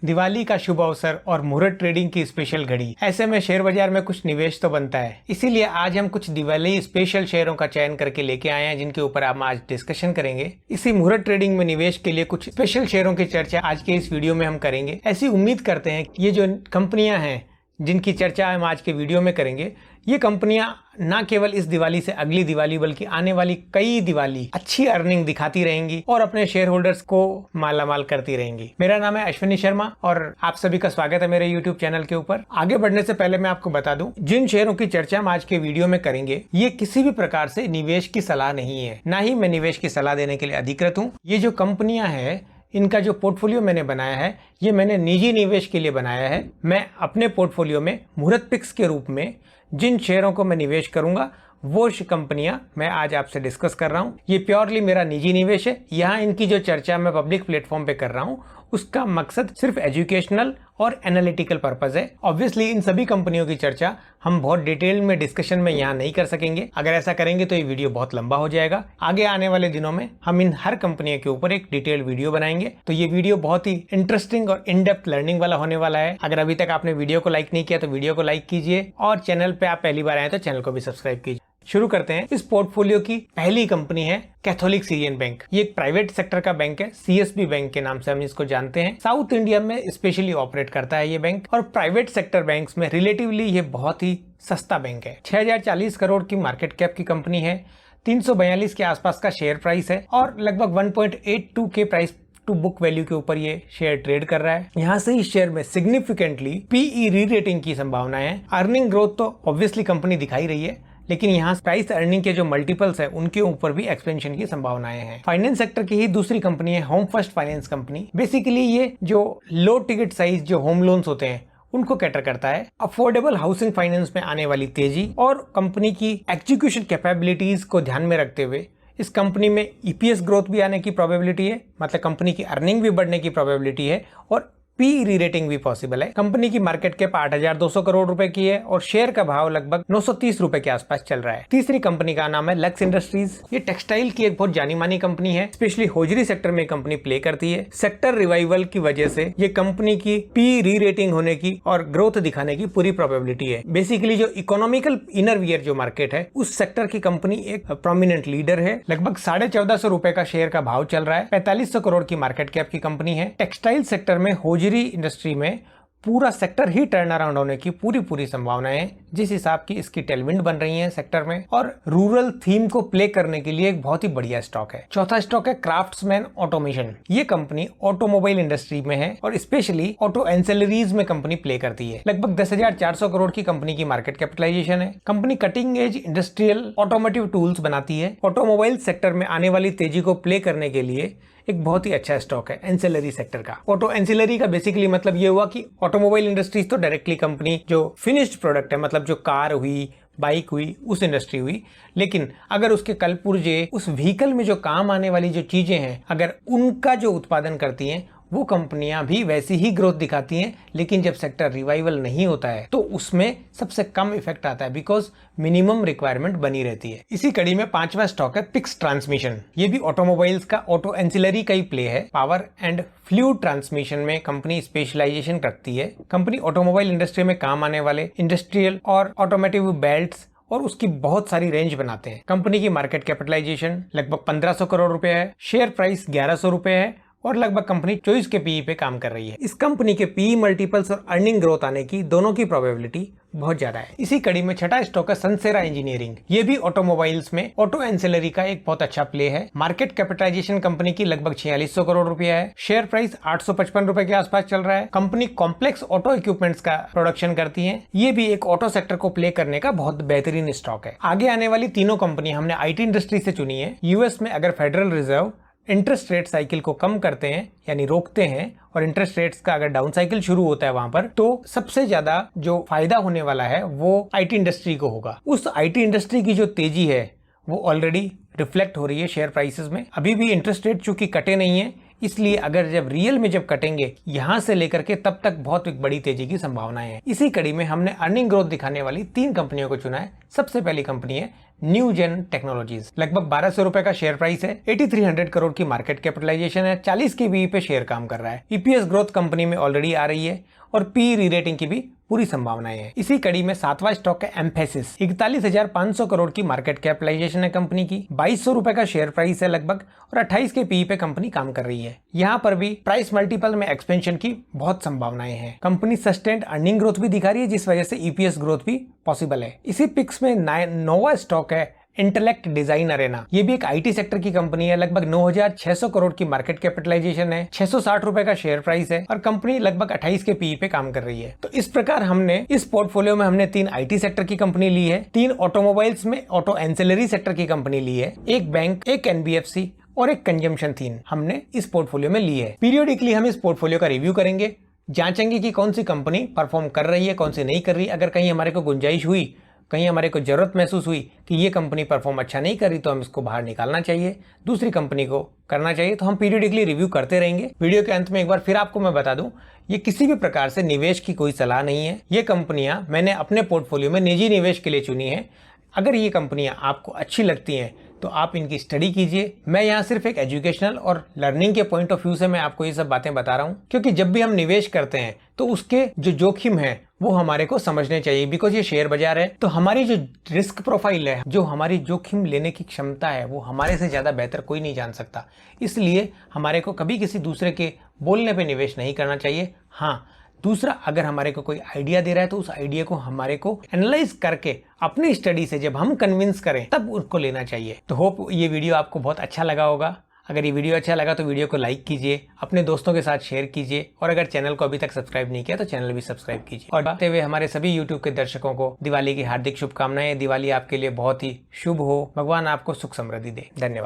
दिवाली का शुभ अवसर और मुहूर्त ट्रेडिंग की स्पेशल घड़ी। ऐसे में शेयर बाजार में कुछ निवेश तो बनता है, इसीलिए आज हम कुछ दिवाली स्पेशल शेयरों का चयन करके लेके आए हैं जिनके ऊपर हम आज डिस्कशन करेंगे। इसी मुहूर्त ट्रेडिंग में निवेश के लिए कुछ स्पेशल शेयरों की चर्चा आज के इस वीडियो में हम करेंगे। ऐसी उम्मीद करते हैं कि ये जो कंपनियां हैं जिनकी चर्चा हम आज के वीडियो में करेंगे, ये कंपनियां न केवल इस दिवाली से अगली दिवाली बल्कि आने वाली कई दिवाली अच्छी अर्निंग दिखाती रहेंगी और अपने शेयर होल्डर्स को मालामाल करती रहेंगी। मेरा नाम है अश्विनी शर्मा और आप सभी का स्वागत है मेरे YouTube चैनल के ऊपर। आगे बढ़ने से पहले मैं आपको बता दूं, जिन शेयरों की चर्चा हम आज के वीडियो में करेंगे ये किसी भी प्रकार से निवेश की सलाह नहीं है, ना ही मैं निवेश की सलाह देने के लिए अधिकृत हूँ। ये जो कंपनियां हैं इनका जो पोर्टफोलियो मैंने बनाया है ये मैंने निजी निवेश के लिए बनाया है। मैं अपने पोर्टफोलियो में मुहूर्त पिक्स के रूप में जिन शेयरों को मैं निवेश करूंगा वो कंपनियां मैं आज आपसे डिस्कस कर रहा हूं। ये प्योरली मेरा निजी निवेश है। यहाँ इनकी जो चर्चा मैं पब्लिक प्लेटफॉर्म पे कर रहा हूं उसका मकसद सिर्फ एजुकेशनल और एनालिटिकल पर्पस है। ऑब्वियसली इन सभी कंपनियों की चर्चा हम बहुत डिटेल में डिस्कशन में यहाँ नहीं कर सकेंगे। अगर ऐसा करेंगे तो ये वीडियो बहुत लंबा हो जाएगा। आगे आने वाले दिनों में हम इन हर कंपनियों के ऊपर एक डिटेल वीडियो बनाएंगे, तो ये वीडियो बहुत ही इंटरेस्टिंग और इन डेप्थ लर्निंग वाला होने वाला है। अगर अभी तक आपने वीडियो को लाइक नहीं किया तो वीडियो को लाइक कीजिए और चैनल पे आप पहली बार आए तो चैनल को भी सब्सक्राइब कीजिए। शुरू करते हैं। इस पोर्टफोलियो की पहली कंपनी है कैथोलिक सीरियन बैंक। ये एक प्राइवेट सेक्टर का बैंक है, CSB बैंक के नाम से हम इसको जानते हैं। साउथ इंडिया में स्पेशली ऑपरेट करता है ये बैंक और प्राइवेट सेक्टर बैंक्स में रिलेटिवली ये बहुत ही सस्ता बैंक है। 6040 करोड़ की मार्केट कैप की कंपनी है, 342 के आसपास का शेयर प्राइस है और लगभग 1.82 के प्राइस टू बुक वैल्यू के ऊपर ये शेयर ट्रेड कर रहा है। यहाँ से इस शेयर में सिग्निफिकेंटली PE री रेटिंग की संभावना है। अर्निंग ग्रोथ तो ऑब्वियसली कंपनी दिखाई रही है, लेकिन यहाँ प्राइस अर्निंग के जो मल्टीपल्स है उनके ऊपर भी एक्सपेंशन की संभावनाएं हैं। फाइनेंस सेक्टर की ही दूसरी कंपनी है home first finance company. Basically ये जो लो टिकट साइज जो होम लोन्स होते हैं उनको कैटर करता है। अफोर्डेबल हाउसिंग फाइनेंस में आने वाली तेजी और कंपनी की एग्जीक्यूशन कैपेबिलिटीज को ध्यान में रखते हुए इस कंपनी में EPS ग्रोथ भी आने की प्रोबेबिलिटी है, मतलब कंपनी की अर्निंग भी बढ़ने की प्रोबेबिलिटी है और PE री रेटिंग भी पॉसिबल है। कंपनी की मार्केट कैप 8200 करोड़ रुपए की है और शेयर का भाव लगभग 930 रुपए के आसपास चल रहा है। तीसरी कंपनी का नाम है लक्स इंडस्ट्रीज। ये टेक्सटाइल की एक बहुत जानी मानी कंपनी है, स्पेशली होजरी सेक्टर में कंपनी प्ले करती है। सेक्टर रिवाइवल की वजह से ये कंपनी की PE री रेटिंग होने की और ग्रोथ दिखाने की पूरी प्रोबेबिलिटी है। बेसिकली जो इकोनॉमिकल इनर वियर जो मार्केट है उस सेक्टर की कंपनी एक प्रोमिनेंट लीडर है। लगभग 1450 रुपए का शेयर का भाव चल रहा है। 4500 करोड़ की मार्केट कैप की कंपनी है। टेक्सटाइल सेक्टर में होजरी इंडस्ट्री में पूरा सेक्टर ही टर्न अराउंड होने की पूरी संभावनाएं हैं, जिस हिसाब की इसकी टेलविंड बन रही है सेक्टर में और रूरल थीम को प्ले करने के लिए एक बहुत ही बढ़िया स्टॉक है। चौथा स्टॉक है क्राफ्ट्समैन ऑटोमेशन। ये कंपनी ऑटोमोबाइल इंडस्ट्री में है और स्पेशली ऑटो एंसेलरीज में कंपनी प्ले करती है। लगभग 10,400 करोड़ की कंपनी की मार्केट कैपिटलाइजेशन है। Company cutting edge industrial automotive tools बनाती है। ऑटोमोबाइल सेक्टर में आने वाली तेजी को प्ले करने के लिए एक बहुत ही अच्छा स्टॉक है एंसिलरी सेक्टर का। ऑटो एंसिलरी का बेसिकली मतलब ये हुआ कि ऑटोमोबाइल इंडस्ट्रीज तो डायरेक्टली कंपनी जो फिनिश्ड प्रोडक्ट है, मतलब जो कार हुई, बाइक हुई, उस इंडस्ट्री हुई, लेकिन अगर उसके कल पुर्जे उस व्हीकल में जो काम आने वाली जो चीजें हैं अगर उनका जो उत्पादन करती हैं वो कंपनियां भी वैसी ही ग्रोथ दिखाती हैं। लेकिन जब सेक्टर रिवाइवल नहीं होता है तो उसमें सबसे कम इफेक्ट आता है, बिकॉज मिनिमम रिक्वायरमेंट बनी रहती है। इसी कड़ी में पांचवा स्टॉक है पिक्स ट्रांसमिशन। ये भी ऑटोमोबाइल्स का ऑटो एंसिलरी का ही प्ले है। पावर एंड फ्लूइड ट्रांसमिशन में कंपनी स्पेशलाइजेशन रखती है। कंपनी ऑटोमोबाइल इंडस्ट्री में काम आने वाले इंडस्ट्रियल और ऑटोमेटिव बेल्ट्स और उसकी बहुत सारी रेंज बनाते हैं। कंपनी की मार्केट कैपिटलाइजेशन लगभग 1500 करोड़ रुपए है। शेयर प्राइस 1100 रुपए है और लगभग कंपनी 24 के PE पे काम कर रही है। इस कंपनी के PE मल्टीपल्स और अर्निंग ग्रोथ आने की दोनों की प्रोबेबिलिटी बहुत ज्यादा है। इसी कड़ी में छठा स्टॉक है सनसेरा इंजीनियरिंग। ये भी ऑटोमोबाइल्स में ऑटो एंसिलरी का एक बहुत अच्छा प्ले है। मार्केट कैपिटलाइजेशन कंपनी की लगभग 4600 करोड़ रुपया है। शेयर प्राइस 855 रुपए के आसपास चल रहा है। कंपनी कॉम्प्लेक्स ऑटो इक्विपमेंट्स का प्रोडक्शन करती है। ये भी एक ऑटो सेक्टर को प्ले करने का बहुत बेहतरीन स्टॉक है। आगे आने वाली तीनों कंपनी हमने IT इंडस्ट्री से चुनी है। US में अगर federal reserve interest rate cycle को कम करते हैं यानी रोकते हैं और इंटरेस्ट रेट्स का अगर डाउन साइकिल शुरू होता है वहां पर, तो सबसे ज्यादा जो फायदा होने वाला है वो IT इंडस्ट्री को होगा। उस IT इंडस्ट्री की जो तेजी है वो ऑलरेडी रिफ्लेक्ट हो रही है शेयर प्राइसेस में। अभी भी इंटरेस्ट रेट चूंकि कटे नहीं है इसलिए अगर जब रियल में जब कटेंगे यहाँ से लेकर के तब तक बहुत एक बड़ी तेजी की संभावनाएं हैं। इसी कड़ी में हमने अर्निंग ग्रोथ दिखाने वाली 3 कंपनियों को चुना है। सबसे पहली कंपनी है न्यूजेन टेक्नोलॉजीज। लगभग 1200 रुपए का शेयर प्राइस है, 8300 करोड़ की मार्केट कैपिटलाइजेशन है, 40 के पीई पे शेयर काम कर रहा है। ईपीएस ग्रोथ कंपनी में ऑलरेडी आ रही है और पी री-रेटिंग की भी पूरी संभावनाएं हैं। इसी कड़ी में 7वां स्टॉक है एम्फेसिस। 41,500 करोड़ की मार्केट कैपिटलाइजेशन है कंपनी की, 2200 रुपए का शेयर प्राइस है लगभग और 28 के पीई पे कंपनी काम कर रही है। यहाँ पर भी प्राइस मल्टीपल में एक्सपेंशन की बहुत संभावनाएं हैं। कंपनी सस्टेन्ड अर्निंग ग्रोथ भी दिखा रही है, जिस वजह से ईपीएस ग्रोथ भी पॉसिबल है। इसी पिक्स में 9वां स्टॉक है इंटेलेक्ट डिजाइन अरेना। ये भी एक आईटी सेक्टर की कंपनी है। लगभग 9,600 करोड़ की मार्केट कैपिटलाइजेशन है, 660 रुपए का शेयर प्राइस है और कंपनी लगभग 28 के पीई पे काम कर रही है। तो इस प्रकार हमने इस पोर्टफोलियो में हमने 3 आईटी सेक्टर की कंपनी ली है, 3 ऑटोमोबाइल्स में ऑटो एंसिलरी सेक्टर की कंपनी ली है, एक बैंक, एक एनबीएफसी और एक कंजम्पशन थीम हमने इस पोर्टफोलियो में ली है। पीरियडिकली हम इस पोर्टफोलियो का रिव्यू करेंगे, जांचेंगे कि कौन सी कंपनी परफॉर्म कर रही है, कौन सी नहीं कर रही। अगर कहीं हमारे को गुंजाइश हुई, कहीं हमारे को जरूरत महसूस हुई कि ये कंपनी परफॉर्म अच्छा नहीं कर रही, तो हम इसको बाहर निकालना चाहिए, दूसरी कंपनी को करना चाहिए। तो हम पीरियडिकली रिव्यू करते रहेंगे। वीडियो के अंत में एक बार फिर आपको मैं बता दूं, ये किसी भी प्रकार से निवेश की कोई सलाह नहीं है। ये कंपनियां मैंने अपने पोर्टफोलियो में निजी निवेश के लिए चुनी है। अगर ये कंपनियां आपको अच्छी लगती हैं तो आप इनकी स्टडी कीजिए। मैं यहाँ सिर्फ एक एजुकेशनल और लर्निंग के पॉइंट ऑफ व्यू से मैं आपको ये सब बातें बता रहा हूँ, क्योंकि जब भी हम निवेश करते हैं तो उसके जो जोखिम है वो हमारे को समझने चाहिए। बिकॉज ये शेयर बाजार है, तो हमारी जो रिस्क प्रोफाइल है, जो हमारी जोखिम लेने की क्षमता है, वो हमारे से ज्यादा बेहतर कोई नहीं जान सकता। इसलिए हमारे को कभी किसी दूसरे के बोलने पे निवेश नहीं करना चाहिए। हाँ, दूसरा, अगर हमारे को कोई आइडिया दे रहा है तो उस आइडिया को हमारे को एनालाइज करके अपनी स्टडी से जब हम कन्विंस करें तब उसको लेना चाहिए। तो होप ये वीडियो आपको बहुत अच्छा लगा होगा। अगर ये वीडियो अच्छा लगा तो वीडियो को लाइक कीजिए, अपने दोस्तों के साथ शेयर कीजिए और अगर चैनल को अभी तक सब्सक्राइब नहीं किया तो चैनल भी सब्सक्राइब कीजिए। और बातें हुए हमारे सभी यूट्यूब के दर्शकों को दिवाली की हार्दिक शुभकामनाएं। दिवाली आपके लिए बहुत ही शुभ हो, भगवान आपको सुख समृद्धि दे। धन्यवाद।